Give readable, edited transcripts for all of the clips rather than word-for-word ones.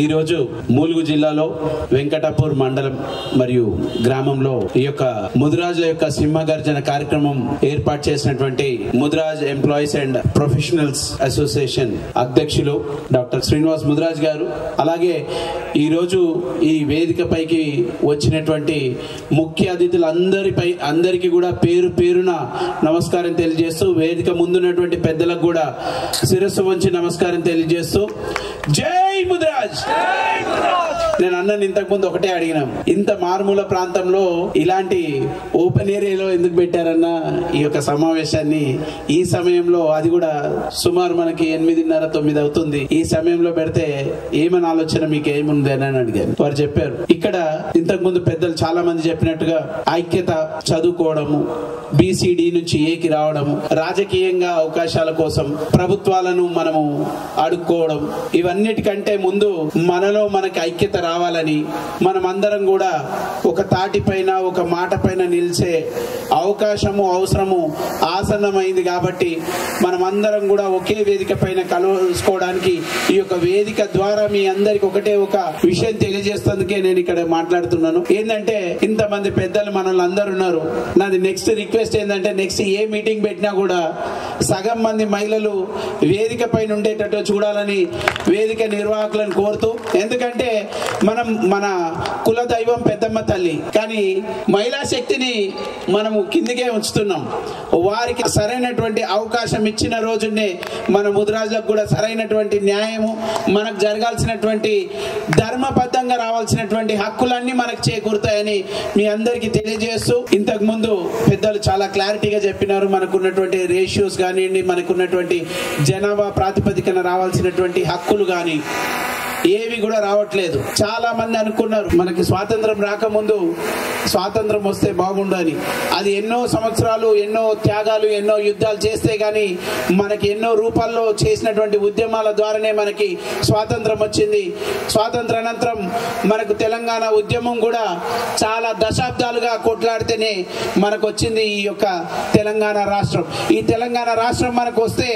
ఈ రోజు మూలుగు జిల్లాలో వెంకటాపూర్ మండలం మరియు గ్రామంలో ఈ యొక్క ముదిరాజుల యొక్క సింహగర్జన కార్యక్రమం ఏర్పాటు చేసినటువంటి Mudiraj employees and professionals association అధ్యక్షులు డాక్టర్ శ్రీనివాస్ ముదిరాజ్ గారు, అలాగే ఈ రోజు ఈ వేదికపైకి వచ్చినటువంటి ముఖ్య అందరికీ కూడా పేరు పేరున నమస్కారం తెలియజేస్తూ, వేదిక ముందున్నటువంటి పెద్దలకు కూడా శిరస్సు వంచి నమస్కారం తెలియజేస్తూ జై ముదిరాజ్. నేను అన్నని ఇంతకు ముందు ఒకటే అడిగినాం, ఇంత మారుమూల ప్రాంతంలో ఇలాంటి ఓపెన్ ఏరియాలో ఎందుకు పెట్టారన్న ఈ యొక్క సమావేశాన్ని? ఈ సమయంలో అది కూడా సుమారు మనకి 8:30-9 అవుతుంది. ఈ సమయంలో పెడితే ఏమని ఆలోచన మీకు ఏముంది అని అడిగాను. వారు చెప్పారు, ఇక్కడ ఇంతకు ముందు పెద్దలు చాలా మంది చెప్పినట్టుగా ఐక్యత, చదువుకోవడము, BCD నుంచి ఏకి రావడము, రాజకీయంగా అవకాశాల కోసం ప్రభుత్వాలను మనము అడుక్కోవడం, ఇవన్నిటికంటే ముందు మనలో మనకి ఐక్యత రావాలని, మనమందరం కూడా ఒక తాటిపైన ఒక మాట పైన నిలిచే అవకాశము అవసరము ఆసన్నమైంది కాబట్టి మనమందరం కూడా ఒకే వేదిక పైన కలుసుకోవడానికి ఈ యొక్క వేదిక ద్వారా మీ అందరికి ఒకటే ఒక విషయం తెలియజేస్తేందుకే నేను ఇక్కడ మాట్లాడుతున్నాను. ఏంటంటే ఇంతమంది పెద్దలు మనల్ని అందరు ఉన్నారు. నాది నెక్స్ట్ రిక్వెస్ట్ ఏంటంటే, నెక్స్ట్ ఏ మీటింగ్ పెట్టినా కూడా సగం మంది మహిళలు వేదిక పైన ఉండేటట్టు చూడాలని వేదిక నిర్వాహకులను కోరుతూ, ఎందుకంటే మనం మన కుల దైవం పెద్దమ్మ తల్లి, కానీ మహిళా శక్తిని మనము కిందికే ఉంచుతున్నాం. వారికి సరైనటువంటి అవకాశం ఇచ్చిన రోజునే మన ముదిరాజులకు కూడా సరైనటువంటి న్యాయము, మనకు జరగాల్సినటువంటి ధర్మబద్ధంగా రావాల్సినటువంటి హక్కులన్నీ మనకు చేకూరుతాయని మీ అందరికీ తెలియజేస్తూ, ఇంతకు ముందు పెద్దలు చాలా క్లారిటీగా చెప్పినారు. మనకున్నటువంటి రేషియోస్ కానివ్వండి, మనకున్నటువంటి జనాభా ప్రాతిపదికన రావాల్సినటువంటి హక్కులు కానీ ఏవి కూడా రావట్లేదు. చాలా మంది అనుకున్నారు మనకి స్వాతంత్రం రాకముందు స్వాతంత్రం వస్తే బాగుండని. అది ఎన్నో సంవత్సరాలు, ఎన్నో త్యాగాలు, ఎన్నో యుద్ధాలు చేస్తే గానీ మనకి ఎన్నో రూపాల్లో చేసినటువంటి ఉద్యమాల ద్వారానే మనకి స్వాతంత్రం వచ్చింది. స్వాతంత్ర అనంతరం మనకు తెలంగాణ ఉద్యమం కూడా చాలా దశాబ్దాలుగా కొట్లాడితేనే మనకు వచ్చింది ఈ యొక్క తెలంగాణ రాష్ట్రం. ఈ తెలంగాణ రాష్ట్రం మనకు వస్తే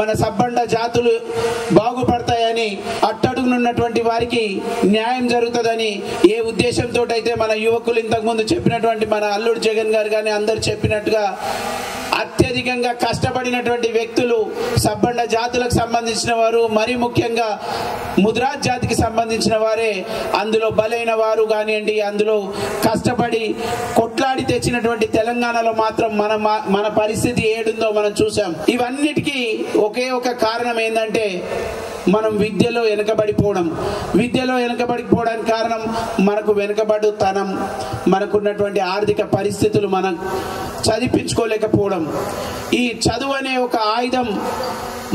మన సబ్బండ జాతులు బాగుపడతాయని, అట్టడుగునున్నటువంటి వారికి న్యాయం జరుగుతుందని ఏ ఉద్దేశంతో అయితే మన యువకులు ఇంతకు ముందు చెప్పినటువంటి మన అల్లుడు జగన్ గారు కానీ అందరు చెప్పినట్టుగా అత్యధికంగా కష్టపడినటువంటి వ్యక్తులు సబ్బండ జాతులకు సంబంధించిన వారు, మరి ముఖ్యంగా ముదిరాజ్ జాతికి సంబంధించిన వారే అందులో బలైన వారు కానివ్వండి. అందులో కష్టపడి కొట్లాడి తెచ్చినటువంటి తెలంగాణలో మాత్రం మన పరిస్థితి ఏడుందో మనం చూసాం. ఇవన్నిటికీ ఒకే ఒక కారణం ఏంటంటే మనం విద్యలో వెనుకబడిపోవడం. విద్యలో వెనుకబడిపోవడానికి కారణం మనకు వెనుకబడుతనం, మనకున్నటువంటి ఆర్థిక పరిస్థితులు మనం చదివించుకోలేకపోవడం. ఈ చదువు అనే ఒక ఆయుధం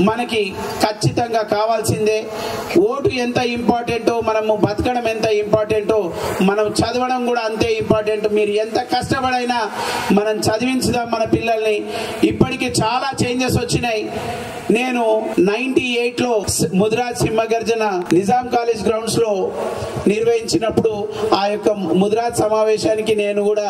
మనకి ఖచ్చితంగా కావాల్సిందే. ఓటు ఎంత ఇంపార్టెంటో, మనము బతకడం ఎంత ఇంపార్టెంటో, మనం చదవడం కూడా అంతే ఇంపార్టెంట్. మీరు ఎంత కష్టపడైనా మనం చదివించుదాం మన పిల్లల్ని. ఇప్పటికీ చాలా చేంజెస్ వచ్చినాయి. నేను 98లో ముదిరాజ్ సింహగర్జన నిజాం కాలేజ్ గ్రౌండ్స్ లో నిర్వహించినప్పుడు ఆ యొక్క ముదిరాజ్ సమావేశానికి నేను కూడా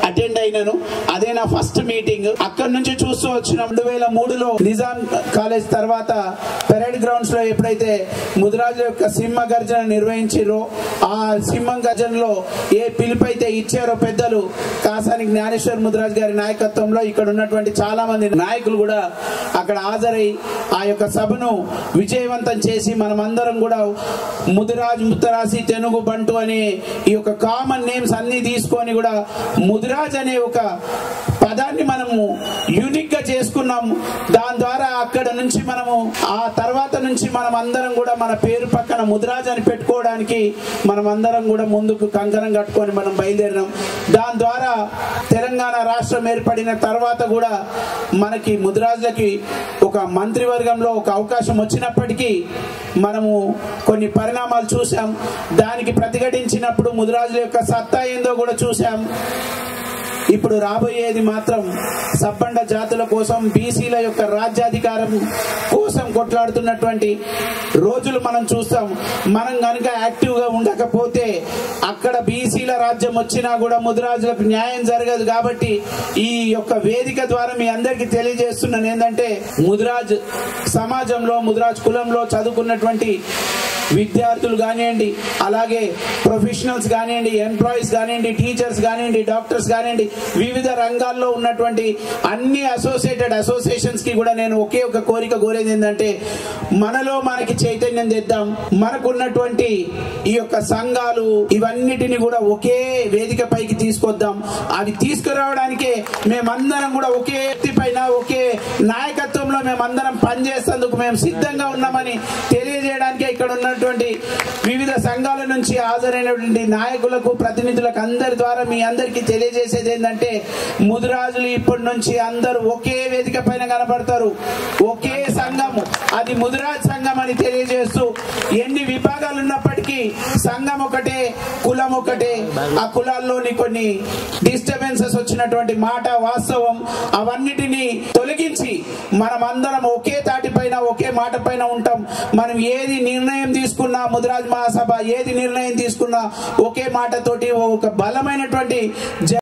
అటెండ్ అయినాను. అదే నా ఫస్ట్ మీటింగ్. అక్కడి నుంచి చూస్తూ వచ్చిన 2003లో నిజాం కాలేజ్ తర్వాత పెరేడ్ గ్రౌండ్స్ లో ఎప్పుడైతే ముదిరాజు యొక్క సింహగర్జన నిర్వహించారో, ఆ సింహగర్జనలో ఏ పిలుపు అయితే ఇచ్చారో పెద్దలు కాసాని జ్ఞానేశ్వర్ ముదిరాజ్ గారి నాయకత్వంలో ఇక్కడ ఉన్నటువంటి చాలా మంది నాయకులు కూడా అక్కడ హాజరై ఆ యొక్క సభను విజయవంతం చేసి మనమందరం కూడా ముదిరాజ్, ముత్తరాసి, తెనుగు, బంటు అనే ఈ యొక్క కామన్ నేమ్స్ అన్ని తీసుకొని కూడా ముదిరాజ్ అనే ఒక పదాన్ని మనము యూనిక్ గా చేసుకున్నాము. దాని ద్వారా అక్కడ నుంచి మనము ఆ తర్వాత నుంచి మనం అందరం కూడా మన పేరు పక్కన ముదిరాజ్ అని పెట్టుకోవడానికి మనం అందరం కూడా ముందుకు కంకణం కట్టుకొని మనం బయలుదేరినాం. దాని ద్వారా తెలంగాణ రాష్ట్రం ఏర్పడిన తర్వాత కూడా మనకి ముదిరాజులకి ఒక మంత్రివర్గంలో ఒక అవకాశం వచ్చినప్పటికీ మనము కొన్ని పరిణామాలు చూసాం. దానికి ప్రతిఘటించినప్పుడు ముదిరాజుల యొక్క సత్తా ఏందో కూడా చూసాం. ఇప్పుడు రాబోయేది మాత్రం సబ్బండ జాతుల కోసం, బీసీల యొక్క రాజ్యాధికారం కోసం కొట్లాడుతున్నటువంటి రోజులు మనం చూస్తాం. మనం కనుక యాక్టివ్గా ఉండకపోతే అక్కడ బీసీల రాజ్యం వచ్చినా కూడా ముదిరాజులకు న్యాయం జరగదు. కాబట్టి ఈ యొక్క వేదిక ద్వారా మీ అందరికీ తెలియజేస్తున్నాను ఏంటంటే, ముదిరాజ్ సమాజంలో ముదిరాజ్ కులంలో చదువుకున్నటువంటి విద్యార్థులు కానివ్వండి, అలాగే ప్రొఫెషనల్స్ కానివ్వండి, ఎంప్లాయీస్ కానివ్వండి, టీచర్స్ కానివ్వండి, డాక్టర్స్ కానివ్వండి, వివిధ రంగాల్లో ఉన్నటువంటి అన్ని అసోసియేషన్స్ కి కూడా నేను ఒకే ఒక కోరిక కోరేది ఏంటంటే, మనకి చైతన్యం తెద్దాం. మనకున్నటువంటి ఈ యొక్క సంఘాలు ఇవన్నిటిని కూడా ఒకే వేదిక పైకి తీసుకొద్దాం. అవి తీసుకురావడానికే మేమందరం కూడా ఒకే వ్యక్తి పైన ఒకే నాయకత్వంలో మేమందరం పనిచేసేందుకు మేము సిద్ధంగా ఉన్నామని తెలియజేయడానికే ఇక్కడ ఉన్నటువంటి వివిధ సంఘాల నుంచి హాజరైనటువంటి నాయకులకు, ప్రతినిధులకు అందరి ద్వారా మీ అందరికీ తెలియజేసేది ఏంటంటే, ముదిరాజులు ఇప్పటి నుంచి అందరూ ఒకే వేదిక పైన కనబడతారు. ఒకే సంఘం, అది ముదిరాజ్ సంఘం అని తెలియజేస్తూ, ఎన్ని విభాగాలు ఉన్నప్పటికీ సంఘం ఒకటే, కులం ఒకటే. ఆ కులాల్లోని కొన్ని డిస్టర్బెన్సెస్ వచ్చినటువంటి మాట వాస్తవం. అవన్నిటినీ తొలగించి మనమందరం ఒకే తాటిపైన ఒకే మాట పైన ఉంటాం. మనం ఏది నిర్ణయం తీసుకున్నా, ముదిరాజ్ మహాసభ ఏది నిర్ణయం తీసుకున్నా ఒకే మాటతోటి ఒక బలమైనటువంటి